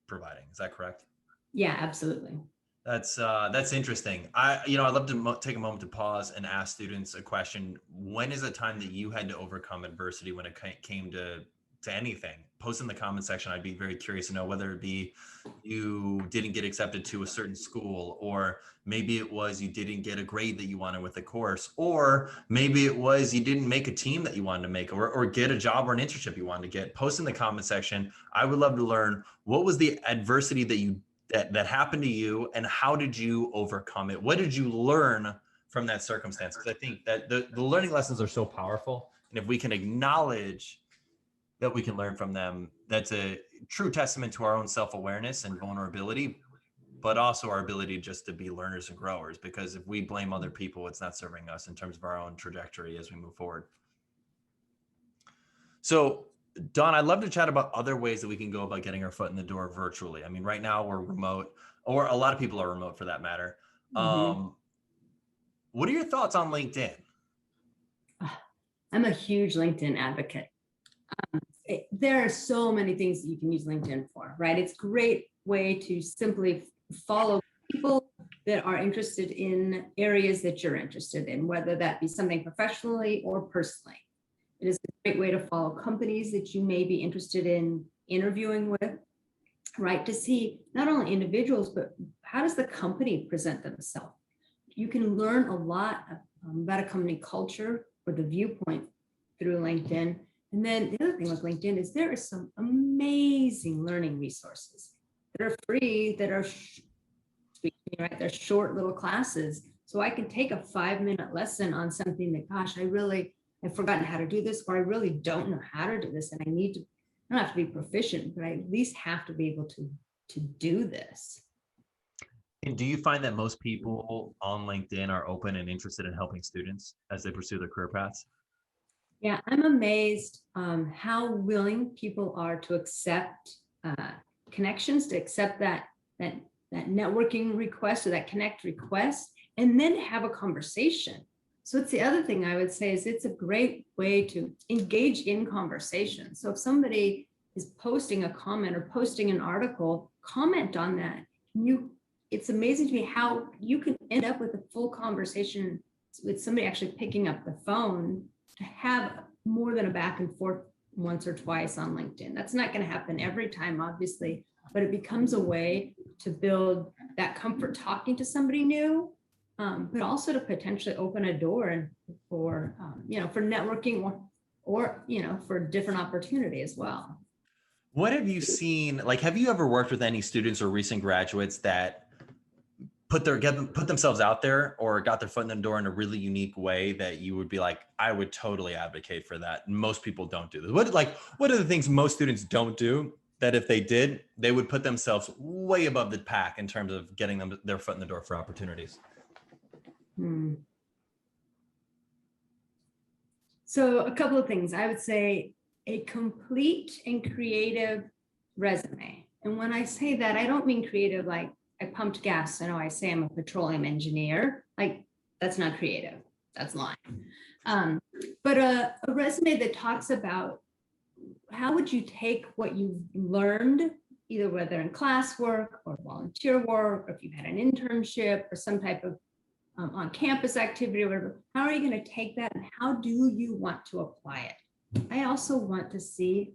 providing. Is that correct? Yeah, absolutely. That's interesting. I'd love to take a moment to pause and ask students a question. When is a time that you had to overcome adversity when it came to anything? Post in the comment section. I'd be very curious to know whether it be you didn't get accepted to a certain school, or maybe it was you didn't get a grade that you wanted with the course, or maybe it was you didn't make a team that you wanted to make, or get a job or an internship you wanted to get. Post in the comment section. I would love to learn, what was the adversity that happened to you, and how did you overcome it? What did you learn from that circumstance? Because I think that the learning lessons are so powerful, and if we can acknowledge that we can learn from them, that's a true testament to our own self-awareness and vulnerability, but also our ability just to be learners and growers. Because if we blame other people, it's not serving us in terms of our own trajectory as we move forward. So Don, I'd love to chat about other ways that we can go about getting our foot in the door virtually. I mean, right now we're remote, or a lot of people are remote for that matter. What are your thoughts on LinkedIn? I'm a huge LinkedIn advocate. There are so many things that you can use LinkedIn for, right? It's a great way to simply follow people that are interested in areas that you're interested in, whether that be something professionally or personally. It is a great way to follow companies that you may be interested in interviewing with, right? To see not only individuals, but how does the company present themselves? You can learn a lot about a company culture or the viewpoint through LinkedIn. And then the other thing with LinkedIn is there are some amazing learning resources that are free, that are right? They're short little classes. So I can take a 5-minute lesson on something that, gosh, I've forgotten how to do this, or I really don't know how to do this. And I don't have to be proficient, but I at least have to be able to do this. And do you find that most people on LinkedIn are open and interested in helping students as they pursue their career paths? Yeah, I'm amazed how willing people are to accept connections, to accept that networking request or that connect request, and then have a conversation. So it's the other thing I would say is it's a great way to engage in conversation. So if somebody is posting a comment or posting an article, comment on that. It's amazing to me how you can end up with a full conversation with somebody actually picking up the phone, to have more than a back and forth once or twice on LinkedIn. That's not going to happen every time, obviously, but it becomes a way to build that comfort talking to somebody new, but also to potentially open a door and for networking or for a different opportunity as well. What have you seen? Like, have you ever worked with any students or recent graduates that put themselves out there or got their foot in the door in a really unique way that you would be like, I would totally advocate for that? Most people don't do this. What are the things most students don't do that if they did, they would put themselves way above the pack in terms of getting their foot in the door for opportunities? So a couple of things. I would say a complete and creative resume. And when I say that, I don't mean creative like I pumped gas. I know I say I'm a petroleum engineer. Like, that's not creative. That's lying. But a resume that talks about how would you take what you've learned, either whether in classwork or volunteer work, or if you've had an internship or some type of on-campus activity or whatever, how are you going to take that and how do you want to apply it? I also want to see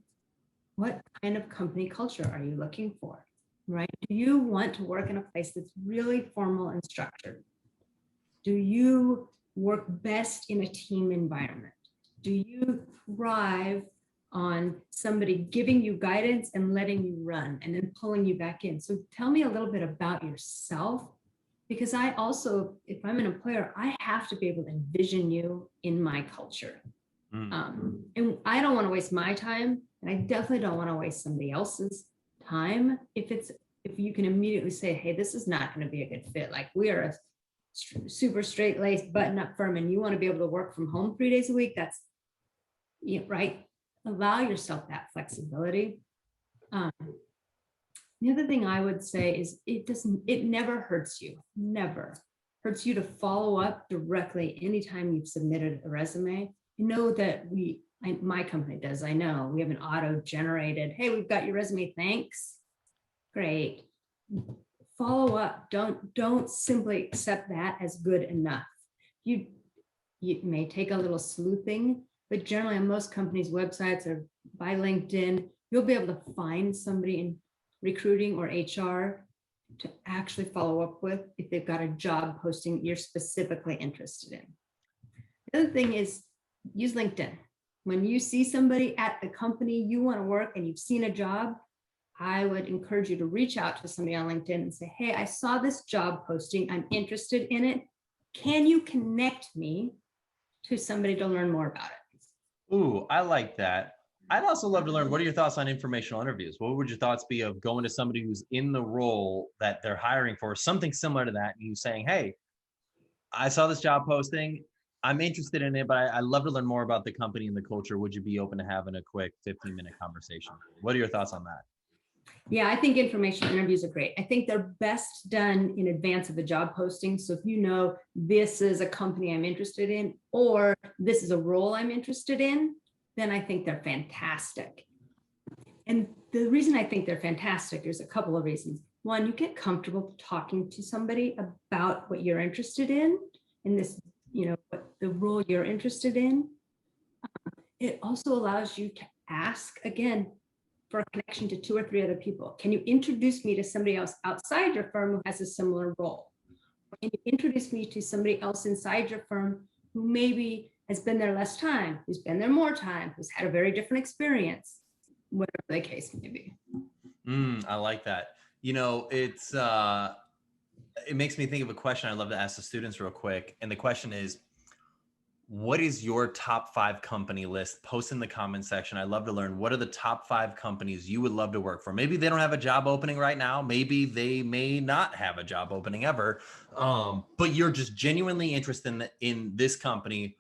what kind of company culture are you looking for, right? Do you want to work in a place that's really formal and structured? Do you work best in a team environment? Do you thrive on somebody giving you guidance and letting you run and then pulling you back in. So tell me a little bit about yourself, because I also, if I'm an employer, I have to be able to envision you in my culture. And I don't want to waste my time, and I definitely don't want to waste somebody else's time. If you can immediately say, hey, this is not going to be a good fit. Like, we are a super straight-laced, button-up firm, and you want to be able to work from home 3 days a week, that's right. Allow yourself that flexibility. The other thing I would say is it never hurts you, never hurts you to follow up directly anytime you've submitted a resume. You know that my company does, I know we have an auto-generated, hey, we've got your resume, thanks. Great. Follow up. Don't simply accept that as good enough. You may take a little sleuthing, but generally on most companies' websites or by LinkedIn, you'll be able to find somebody in recruiting or HR to actually follow up with if they've got a job posting you're specifically interested in. The other thing is use LinkedIn. When you see somebody at the company you want to work and you've seen a job, I would encourage you to reach out to somebody on LinkedIn and say, hey, I saw this job posting. I'm interested in it. Can you connect me to somebody to learn more about it? Ooh, I like that. I'd also love to learn, what are your thoughts on informational interviews? What would your thoughts be of going to somebody who's in the role that they're hiring for, something similar to that, and you saying, hey, I saw this job posting. I'm interested in it, but I'd love to learn more about the company and the culture. Would you be open to having a quick 15-minute conversation? What are your thoughts on that? Yeah, I think informational interviews are great. I think they're best done in advance of the job posting. So if you know this is a company I'm interested in, or this is a role I'm interested in, then I think they're fantastic. And the reason I think they're fantastic, there's a couple of reasons. One, you get comfortable talking to somebody about what you're interested in this, what the role you're interested in. It also allows you to ask, again, for a connection to 2 or 3 other people. Can you introduce me to somebody else outside your firm who has a similar role? Can you introduce me to somebody else inside your firm who maybe has been there less time, who's been there more time, who's had a very different experience, whatever the case may be. I like that. It makes me think of a question I'd love to ask the students real quick. And the question is, what is your top 5 company list? Post in the comment section. I'd love to learn, what are the top 5 companies you would love to work for? Maybe they don't have a job opening right now. Maybe they may not have a job opening ever. But you're just genuinely interested in this company.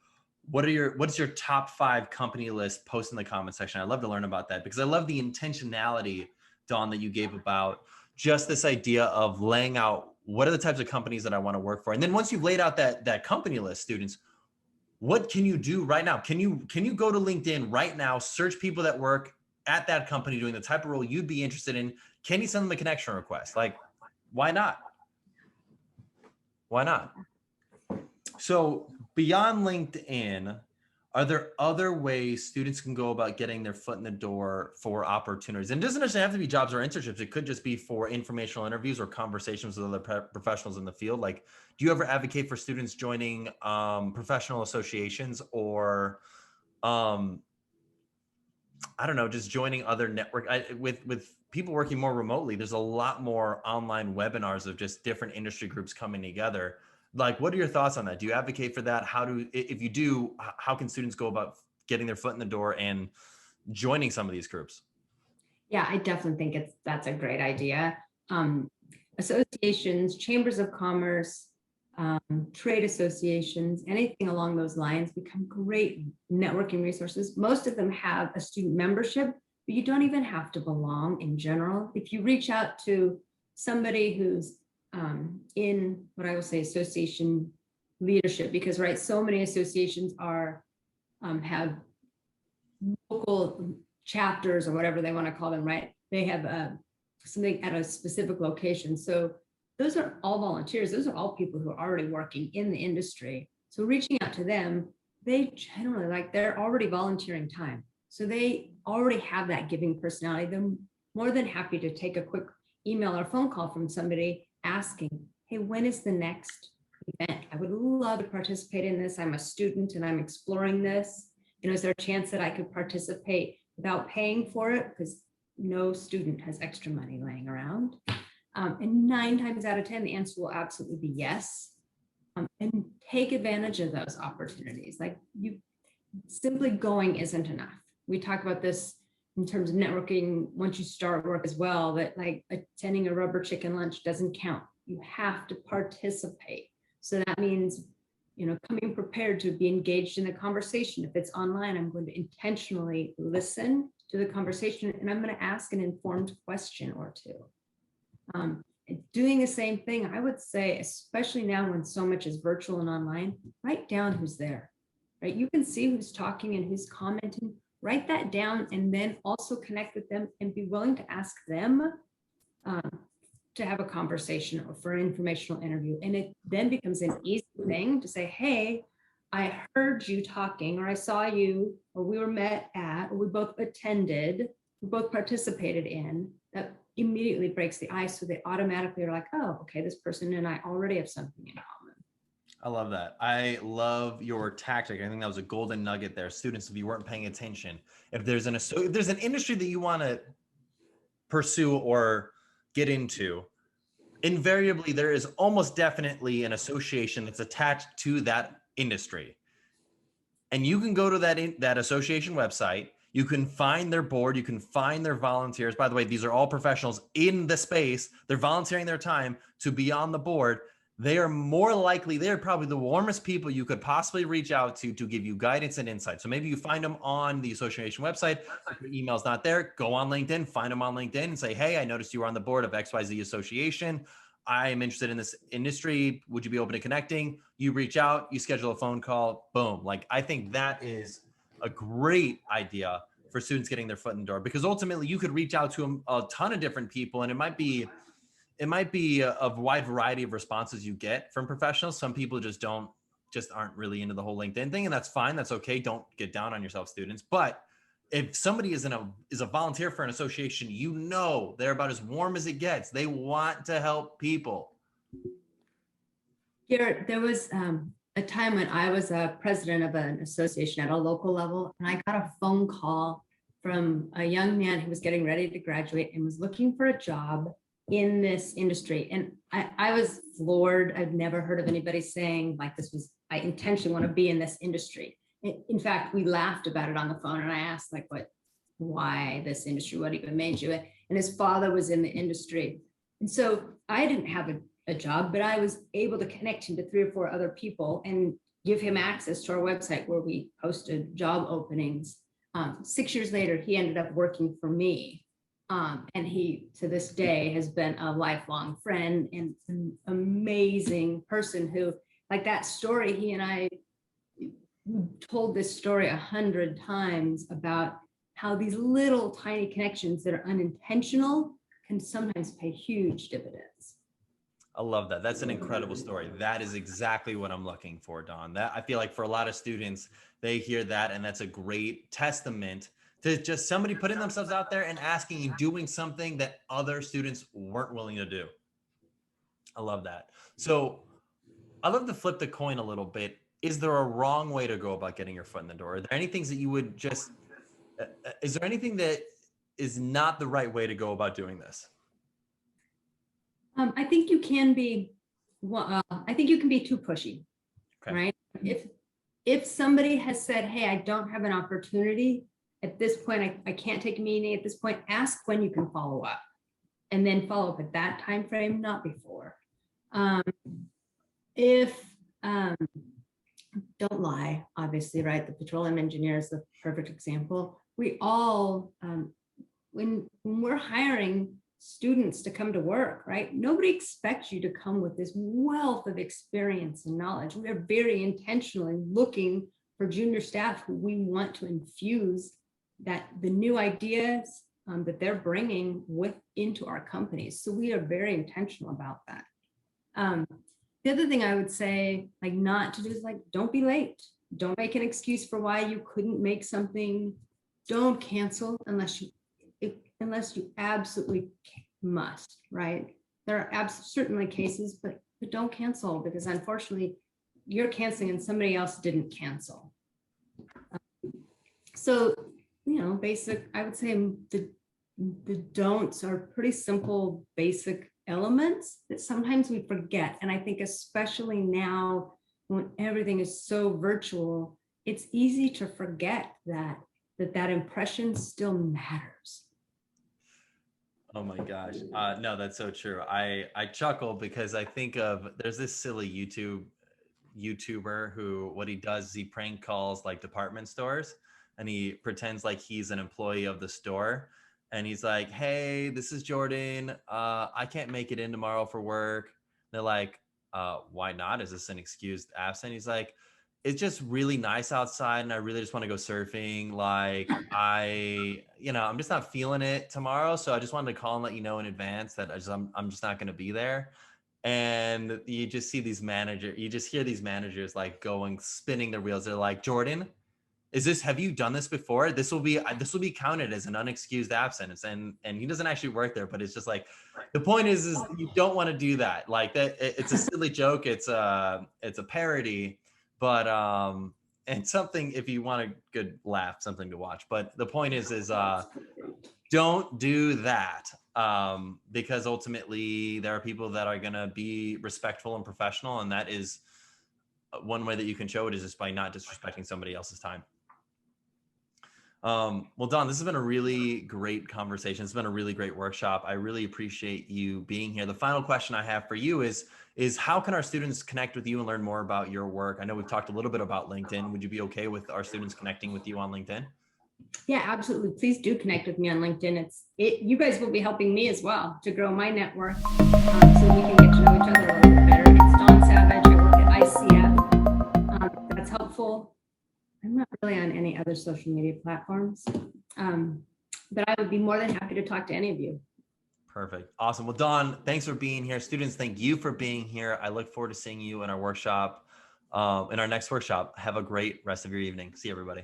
What's your top 5 company list? Post in the comment section. I'd love to learn about that, because I love the intentionality, Dawn, that you gave about just this idea of laying out, what are the types of companies that I want to work for? And then once you've laid out that company list, students, what can you do right now? Can you go to LinkedIn right now, search people that work at that company doing the type of role you'd be interested in? Can you send them a connection request? Like, why not? Why not? So beyond LinkedIn, are there other ways students can go about getting their foot in the door for opportunities? And it doesn't necessarily have to be jobs or internships. It could just be for informational interviews or conversations with other professionals in the field. Like, do you ever advocate for students joining professional associations, or I don't know, just joining other network with people working more remotely? There's a lot more online webinars of just different industry groups coming together. Like, what are your thoughts on that? Do you advocate for that? If you do, how can students go about getting their foot in the door and joining some of these groups? Yeah, I definitely think that's a great idea. Associations, chambers of commerce, trade associations, anything along those lines become great networking resources. Most of them have a student membership, but you don't even have to belong in general. If you reach out to somebody who's in what I will say association leadership, because so many associations have local chapters or whatever they want to call them, right? They have something at a specific location. So those are all volunteers. Those are all people who are already working in the industry. So reaching out to them, they generally they're already volunteering time. So they already have that giving personality. They're more than happy to take a quick email or phone call from somebody asking, hey, when is the next event? I would love to participate in this. I'm a student and I'm exploring this. Is there a chance that I could participate without paying for it, because no student has extra money laying around. And 9 times out of 10, the answer will absolutely be yes. And take advantage of those opportunities. Like, you simply going isn't enough. We talk about this in terms of networking once you start work as well, that like attending a rubber chicken lunch doesn't count. You have to participate. So that means, you know, coming prepared to be engaged in the conversation. If it's online, I'm going to intentionally listen to the conversation, and I'm going to ask an informed question or two. Doing the same thing, I would say, especially now when so much is virtual and online, write down who's there, right? You can see who's talking and who's commenting, write that down, and then also connect with them and be willing to ask them to have a conversation or for an informational interview. And it then becomes an easy thing to say, hey, I heard you talking, or I saw you, or we were met at, or we both attended, we both participated in. That immediately breaks the ice. So they automatically are like, oh, okay, this person and I already have something in common. I love that. I love your tactic. I think that was a golden nugget there. Students, if you weren't paying attention, if there's an industry that you want to pursue or get into, invariably there is almost definitely an association that's attached to that industry. And you can go to that association website. You can find their board. You can find their volunteers. By the way, these are all professionals in the space. They're volunteering their time to be on the board. They are more likely, they're probably the warmest people you could possibly reach out to give you guidance and insight. So maybe you find them on the association website. If your email's not there, go on LinkedIn, find them on LinkedIn and say, hey, I noticed you were on the board of XYZ Association. I am interested in this industry. Would you be open to connecting? You reach out, you schedule a phone call, boom. Like, I think that is a great idea for students getting their foot in the door, because ultimately you could reach out to a ton of different people, and it might be a wide variety of responses you get from professionals. Some people just aren't really into the whole LinkedIn thing, and that's fine. That's okay. Don't get down on yourself, students. But if somebody is a volunteer for an association, you know, they're about as warm as it gets. They want to help people. Garrett, there was a time when I was a president of an association at a local level, and I got a phone call from a young man who was getting ready to graduate and was looking for a job in this industry. And I was floored. I've never heard of anybody saying like I intentionally want to be in this industry. In fact, we laughed about it on the phone, and I asked like, why this industry? What even made you? And his father was in the industry. And so I didn't have a job, but I was able to connect him to 3 or 4 other people and give him access to our website where we posted job openings. 6 years later, he ended up working for me. And he, to this day, has been a lifelong friend and an amazing person who, like that story, he and I told this story 100 times about how these little tiny connections that are unintentional can sometimes pay huge dividends. I love that. That's an incredible story. That is exactly what I'm looking for, Dawn. That I feel like for a lot of students, they hear that, and that's a great testament to just somebody putting themselves out there and asking and doing something that other students weren't willing to do. I love that. So I love to flip the coin a little bit. Is there a wrong way to go about getting your foot in the door? Are there any things that you would is there anything that is not the right way to go about doing this? I think you can be, I think you can be too pushy, okay, right? If somebody has said, hey, I don't have an opportunity at this point, I can't take a meeting at this point, ask when you can follow up, and then follow up at that time frame, not before. Don't lie, obviously, right? The petroleum engineer is the perfect example. We all, when we're hiring students to come to work, right? Nobody expects you to come with this wealth of experience and knowledge. We are very intentionally looking for junior staff who we want to infuse the new ideas that they're bringing into our companies. So we are very intentional about that. The other thing I would say, like, not to do is like, don't be late. Don't make an excuse for why you couldn't make something. Don't cancel unless you absolutely must, right? There are certainly cases, but don't cancel, because unfortunately you're canceling and somebody else didn't cancel. So, basic, I would say the don'ts are pretty simple, basic elements that sometimes we forget. And I think especially now when everything is so virtual, it's easy to forget that impression still matters. Oh my gosh. No, that's so true. I chuckle because I think of, there's this silly YouTuber who, what he does is he prank calls like department stores, and he pretends like he's an employee of the store. And he's like, hey, this is Jordan. I can't make it in tomorrow for work. They're like, why not? Is this an excused absent? He's like, it's just really nice outside and I really just want to go surfing. Like I'm just not feeling it tomorrow. So I just wanted to call and let you know in advance that I'm just not going to be there. And you just hear these managers like going, spinning their wheels. They're like, Jordan, have you done this before? This will be counted as an unexcused absence. And he doesn't actually work there, but it's just like, the point is you don't want to do that. Like that, it's a silly joke. It's a parody, but, and something, if you want a good laugh, something to watch. But the point is don't do that. Because ultimately there are people that are going to be respectful and professional. And that is one way that you can show it, is just by not disrespecting somebody else's time. Well, Don, this has been a really great conversation. It's been a really great workshop. I really appreciate you being here. The final question I have for you is how can our students connect with you and learn more about your work? I know we've talked a little bit about LinkedIn. Would you be okay with our students connecting with you on LinkedIn? Yeah, absolutely. Please do connect with me on LinkedIn. You guys will be helping me as well to grow my network, so we can get to know each other a little bit better. It's Dawn Savage. I work at ICF. That's helpful. I'm not really on any other social media platforms, but I would be more than happy to talk to any of you. Perfect. Awesome. Well, Dawn, thanks for being here. Students, thank you for being here. I look forward to seeing you in our workshop, in our next workshop. Have a great rest of your evening. See you, everybody.